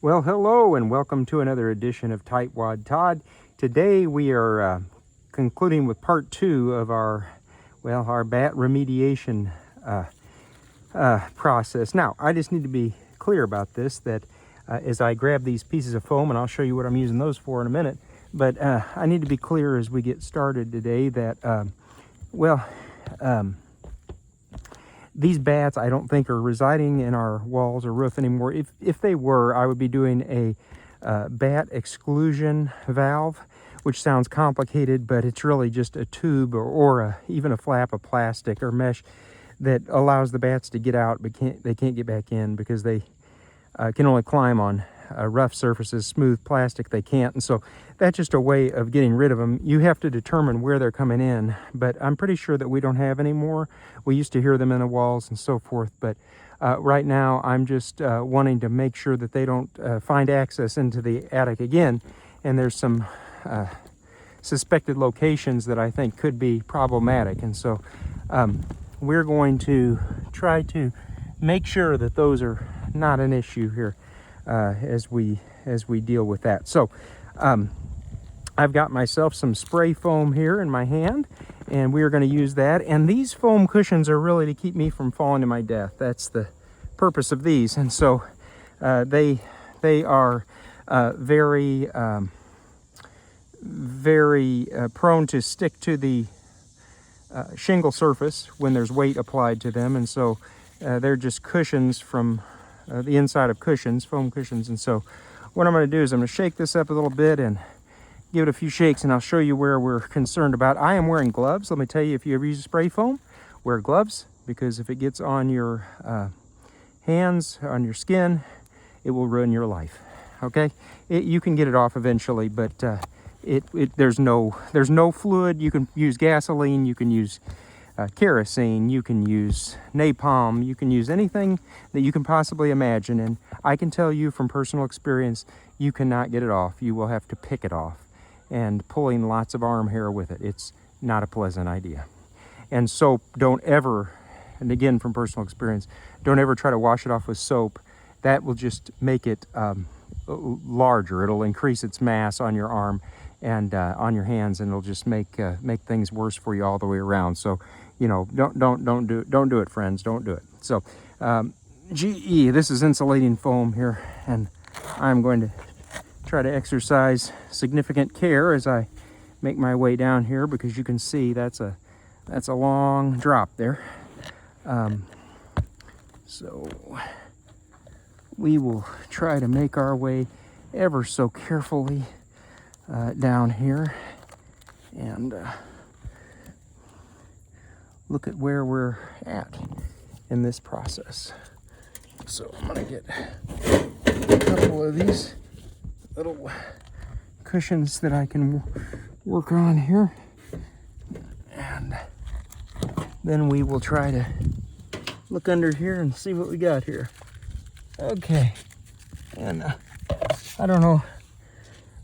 Well, hello and welcome to another edition of Tightwad Todd. Today we are concluding with part 2 of our bat remediation process. Now, I just need to be clear about this, that as I grab these pieces of foam, and I'll show you what I'm using those for in a minute, but I need to be clear as we get started today that, these bats I don't think are residing in our walls or roof anymore. If they were, I would be doing a bat exclusion valve, which sounds complicated, but it's really just a tube or even a flap of plastic or mesh that allows the bats to get out, but they can't get back in because they can only climb on rough surfaces. Smooth plastic they can't, and so that's just a way of getting rid of them. You have to determine where they're coming in, but I'm pretty sure that we don't have any more. We used to hear them in the walls and so forth, but right now I'm just wanting to make sure that they don't find access into the attic again, and there's some suspected locations that I think could be problematic, and so we're going to try to make sure that those are not an issue here as we deal with that. So I've got myself some spray foam here in my hand, and we are going to use that. And these foam cushions are really to keep me from falling to my death. That's the purpose of these. And so they are very prone to stick to the shingle surface when there's weight applied to them, and so they're just cushions from the inside of cushions, foam cushions. And so what I'm going to do is I'm going to shake this up a little bit and give it a few shakes, and I'll show you where we're concerned about. I am wearing gloves. Let me tell you, if you ever use spray foam, wear gloves, because if it gets on your hands, on your skin, it will ruin your life. Okay, you can get it off eventually, but there's no fluid. You can use gasoline, you can use kerosene, you can use napalm, you can use anything that you can possibly imagine, and I can tell you from personal experience, you cannot get it off. You will have to pick it off, and pulling lots of arm hair with it, it's not a pleasant idea. And soap, don't ever, and again from personal experience, don't ever try to wash it off with soap. That will just make it larger. It'll increase its mass on your arm and on your hands, and it'll just make things worse for you all the way around. So, you know, don't do it, friends. Don't do it. So, GE, this is insulating foam here, and I'm going to try to exercise significant care as I make my way down here, because you can see that's a long drop there. So we will try to make our way ever so carefully down here and look at where we're at in this process. So I'm gonna get a couple of these little cushions that I can work on here, and then we will try to look under here and see what we got here. Okay, and I don't know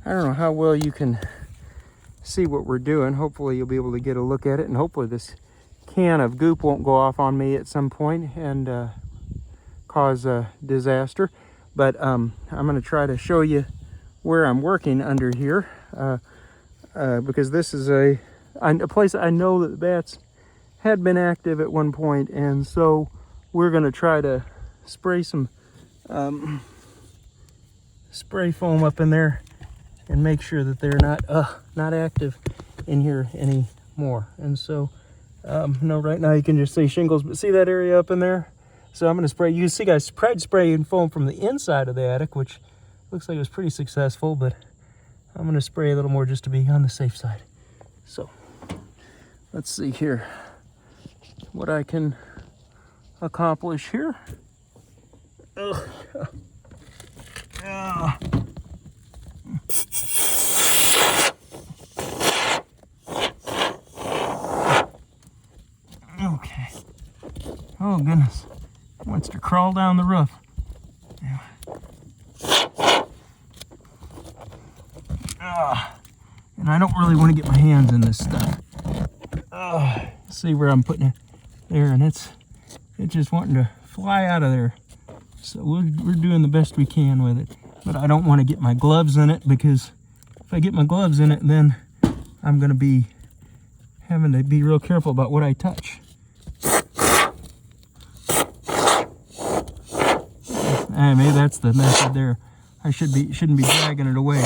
how well you can see what we're doing. Hopefully you'll be able to get a look at it, and hopefully this can of goop won't go off on me at some point and cause a disaster. But I'm going to try to show you where I'm working under here, because this is a place I know that the bats had been active at one point, and so we're going to try to spray some spray foam up in there and make sure that they're not active in here anymore. And so no, right now you can just see shingles, but see that area up in there? So I'm going to spray. You see guys tried spraying foam from the inside of the attic, which looks like it was pretty successful, but I'm going to spray a little more just to be on the safe side. So let's see here what I can accomplish here. Ugh. Okay. Oh goodness. Wants to crawl down the roof. Yeah. And I don't really want to get my hands in this stuff. See where I'm putting it there, and it's just wanting to fly out of there. So we're doing the best we can with it. but I don't want to get my gloves in it, because if I get my gloves in it, then I'm going to be having to be real careful about what I touch. Maybe that's the method there. I shouldn't be dragging it away.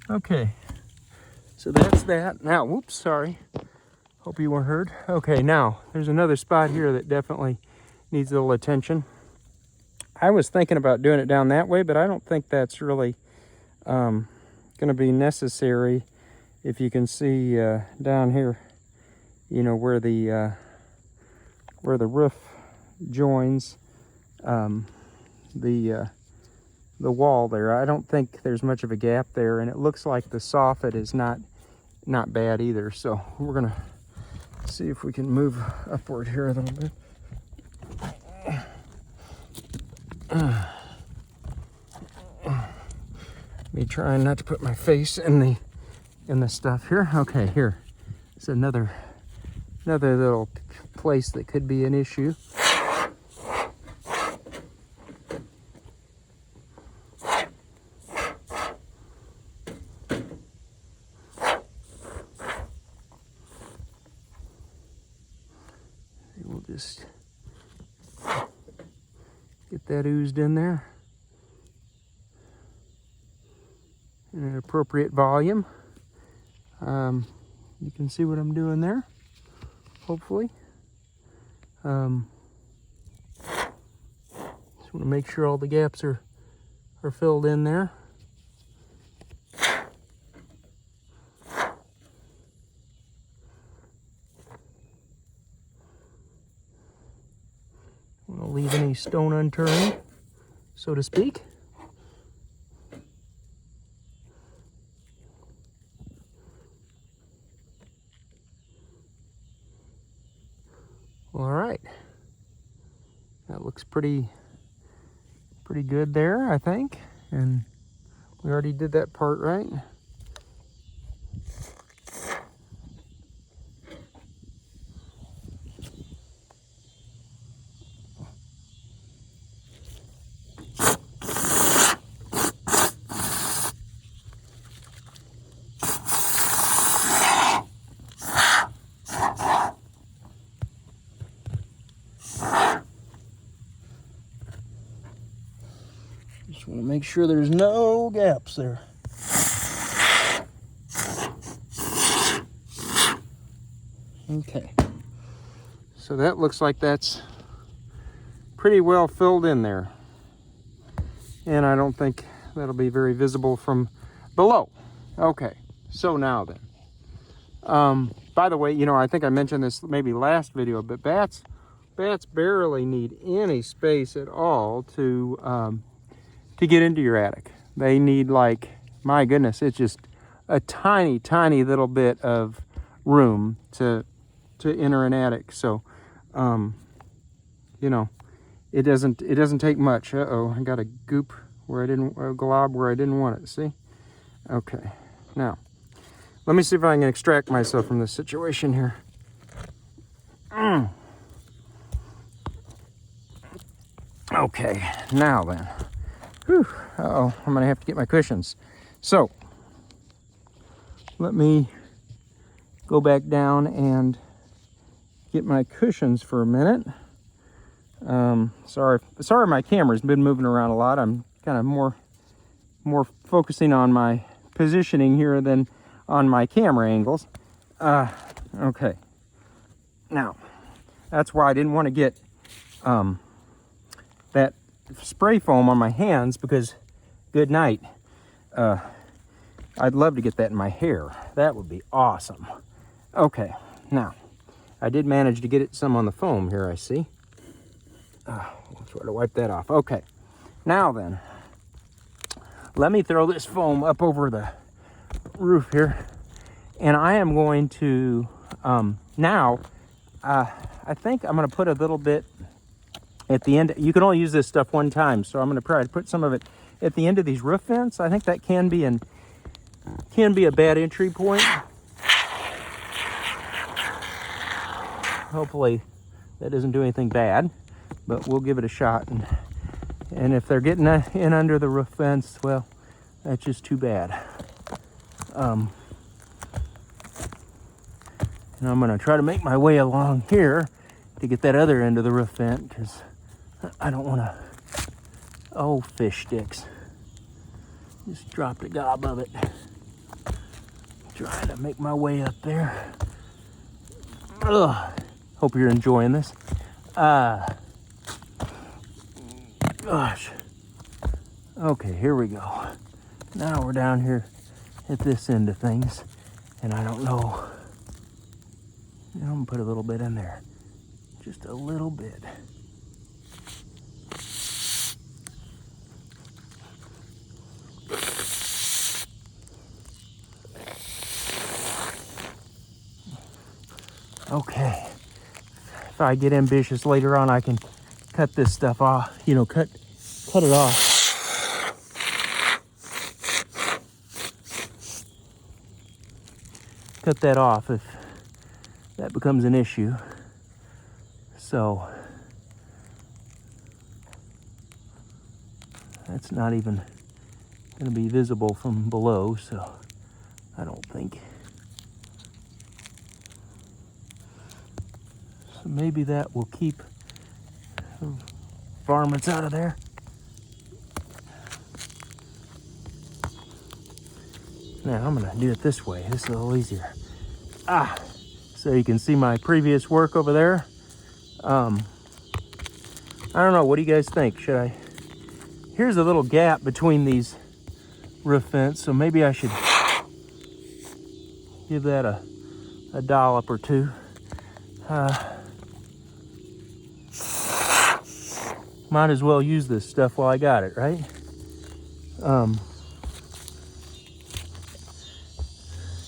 Okay, so that's that. Now, whoops, sorry. Hope you weren't heard. Okay, now there's another spot here that definitely needs a little attention. I was thinking about doing it down that way, but I don't think that's really going to be necessary. If you can see down here, you know, where the roof joins the wall there. I don't think there's much of a gap there, and it looks like the soffit is not bad either. So we're gonna see if we can move upward here a little bit. Me trying not to put my face in the stuff here. Okay, here. It's another little place that could be an issue. We'll just get that oozed in there in an appropriate volume. You can see what I'm doing there, hopefully. Just want to make sure all the gaps are filled in there. Want to leave any stone unturned, so to speak. All right, that looks pretty good there, I think. And we already did that part, right? Just want to make sure there's no gaps there. Okay, so that looks like that's pretty well filled in there, and I don't think that'll be very visible from below. Okay, so now then, by the way, you know, I think I mentioned this maybe last video, but bats barely need any space at all to get into your attic. They need, like, my goodness, it's just a tiny little bit of room to enter an attic. So, you know, it doesn't take much. Uh-oh, I got a goop where I didn't, a glob where I didn't want it. See? Okay, now let me see if I can extract myself from this situation here. Okay, now then. Whew. Uh-oh, I'm gonna have to get my cushions. So let me go back down and get my cushions for a minute. Sorry my camera's been moving around a lot. I'm kind of more focusing on my positioning here than on my camera angles. Okay, now that's why I didn't want to get that spray foam on my hands, because good night, I'd love to get that in my hair. That would be awesome. Okay, now I did manage to get it some on the foam here, I see. I'll try to wipe that off. Okay, now then, let me throw this foam up over the roof here, and I am going to now I think I'm going to put a little bit at the end. You can only use this stuff one time, so I'm going to try to put some of it at the end of these roof vents. I think that can be a bad entry point. Hopefully that doesn't do anything bad, but we'll give it a shot. And if they're getting in under the roof vents, well, that's just too bad. And I'm gonna try to make my way along here to get that other end of the roof vent, because I don't wanna, oh, fish sticks. Just dropped a gob of it. Trying to make my way up there. Ugh. Hope you're enjoying this. Gosh. Okay, here we go. Now we're down here at this end of things, and I don't know. I'm gonna put a little bit in there. Just a little bit. Okay. If I get ambitious later on, I can cut this stuff off. You know, cut it off. Cut that off if that becomes an issue. So that's not even going to be visible from below, so I don't think. So maybe that will keep varmints out of there. Now I'm gonna do it this way. This is a little easier. So you can see my previous work over there. I don't know, what do you guys think? Should I? Here's a little gap between these roof vents, so maybe I should give that a dollop or two. Might as well use this stuff while I got it, right?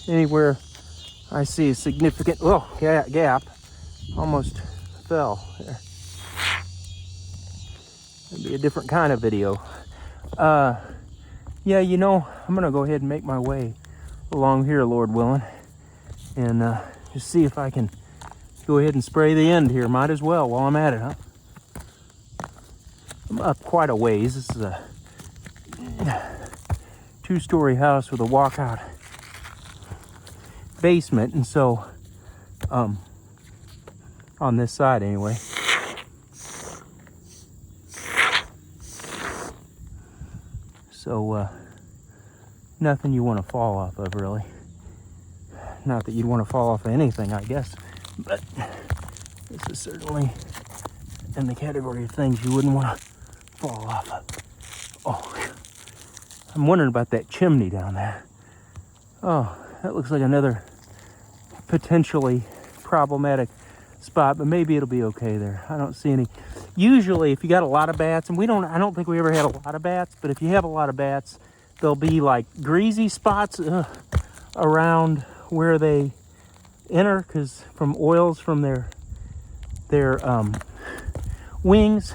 Anywhere I see a significant, gap, almost fell there. It'd be a different kind of video. Yeah, you know, I'm gonna go ahead and make my way along here, Lord willing, and just see if I can go ahead and spray the end here. Might as well while I'm at it, huh? I'm up quite a ways. This is a 2-story house with a walkout basement, and so on this side anyway. So nothing you want to fall off of, really. Not that you'd want to fall off of anything, I guess, but this is certainly in the category of things you wouldn't want to fall off of. Oh, I'm wondering about that chimney down there. Oh, that looks like another potentially problematic spot, but maybe it'll be okay there. I don't see any. Usually, if you got a lot of bats, and I don't think we ever had a lot of bats, but if you have a lot of bats, there'll be like greasy spots around where they enter, because from oils from their wings.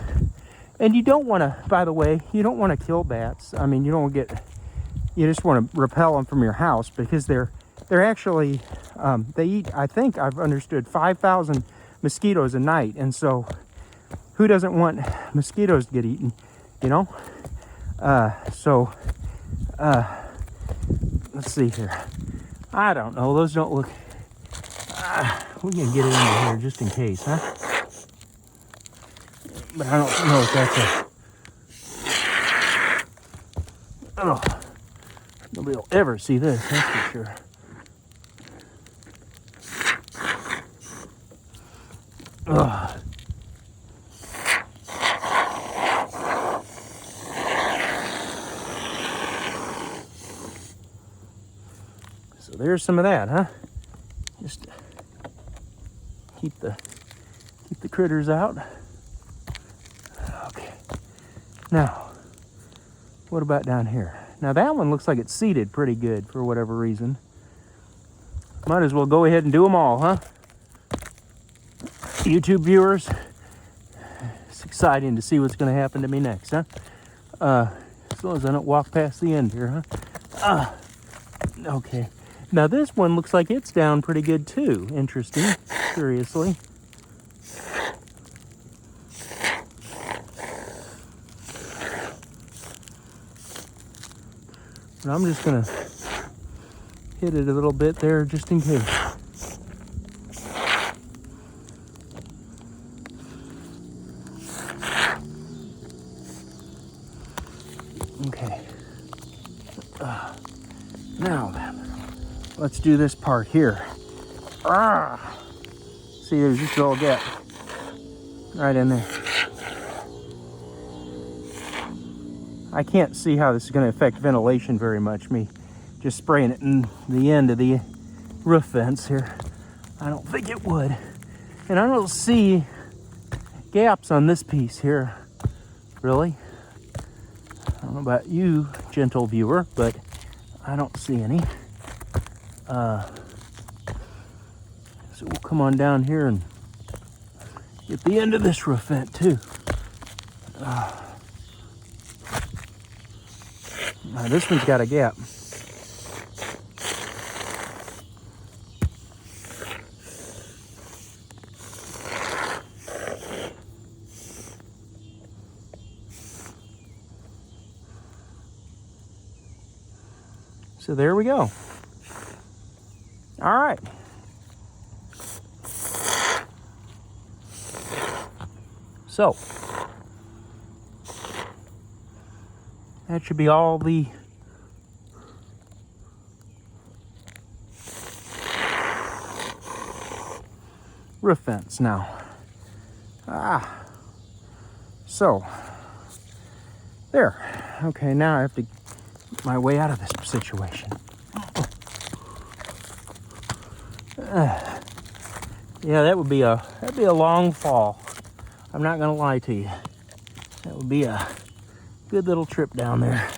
And you don't want to, by the way, you don't want to kill bats. I mean, you just want to repel them from your house, because they're actually, they eat, I think I've understood, 5,000 mosquitoes a night. And so who doesn't want mosquitoes to get eaten, you know? Let's see here. I don't know. Those don't look, we can get it into here just in case, huh? But I don't know if that's nobody will ever see this, that's for sure. Ugh. So there's some of that, huh? Just keep the critters out. Okay. Now, what about down here? Now that one looks like it's seated pretty good for whatever reason. Might as well go ahead and do them all, huh? YouTube viewers, it's exciting to see what's going to happen to me next, huh? As long as I don't walk past the end here, huh? Okay. Now this one looks like it's down pretty good too. Interesting. Curiously. And I'm just gonna hit it a little bit there just in case. Okay. Now then, let's do this part here. See, there's just a little gap right in there. I can't see how this is going to affect ventilation very much, me just spraying it in the end of the roof vents here. I don't think it would. And I don't see gaps on this piece here, really. I don't know about you, gentle viewer, but I don't see any. So we'll come on down here and get the end of this roof vent too. Now this one's got a gap. So there we go. All right. So that should be all the roof vents now. So there. Okay, now I have to get my way out of this situation. Yeah, that'd be a long fall. I'm not gonna lie to you. That would be a good little trip down there.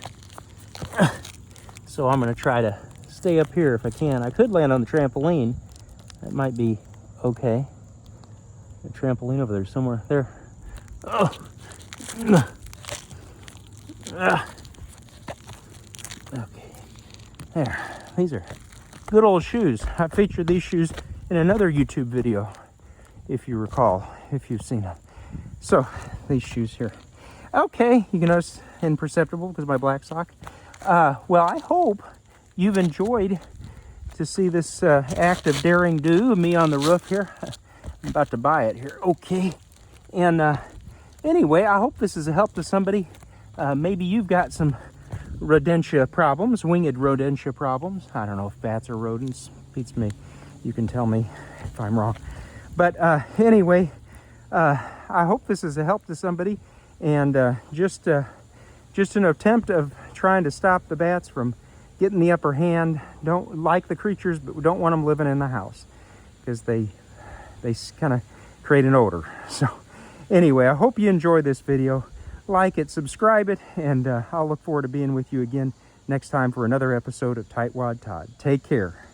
So I'm gonna try to stay up here if I can. I could land on the trampoline. That might be okay. The trampoline over there somewhere. There. Oh. Okay. There. These are good old shoes. I featured these shoes in another YouTube video, if you recall, if you've seen them. So, these shoes here. Okay, you can notice imperceptible because of my black sock. Well, I hope you've enjoyed to see this act of daring do of me on the roof here. I'm about to buy it here. Okay. And anyway, I hope this is a help to somebody. Maybe you've got some rodentia problems, winged rodentia problems. I don't know if bats are rodents. Beats me. You can tell me if I'm wrong. But anyway, I hope this is a help to somebody. And just an attempt of trying to stop the bats from getting the upper hand. Don't like the creatures, but we don't want them living in the house because they kind of create an odor. So anyway, I hope you enjoyed this video. Like it, subscribe it, and I'll look forward to being with you again next time for another episode of Tightwad Todd. Take care.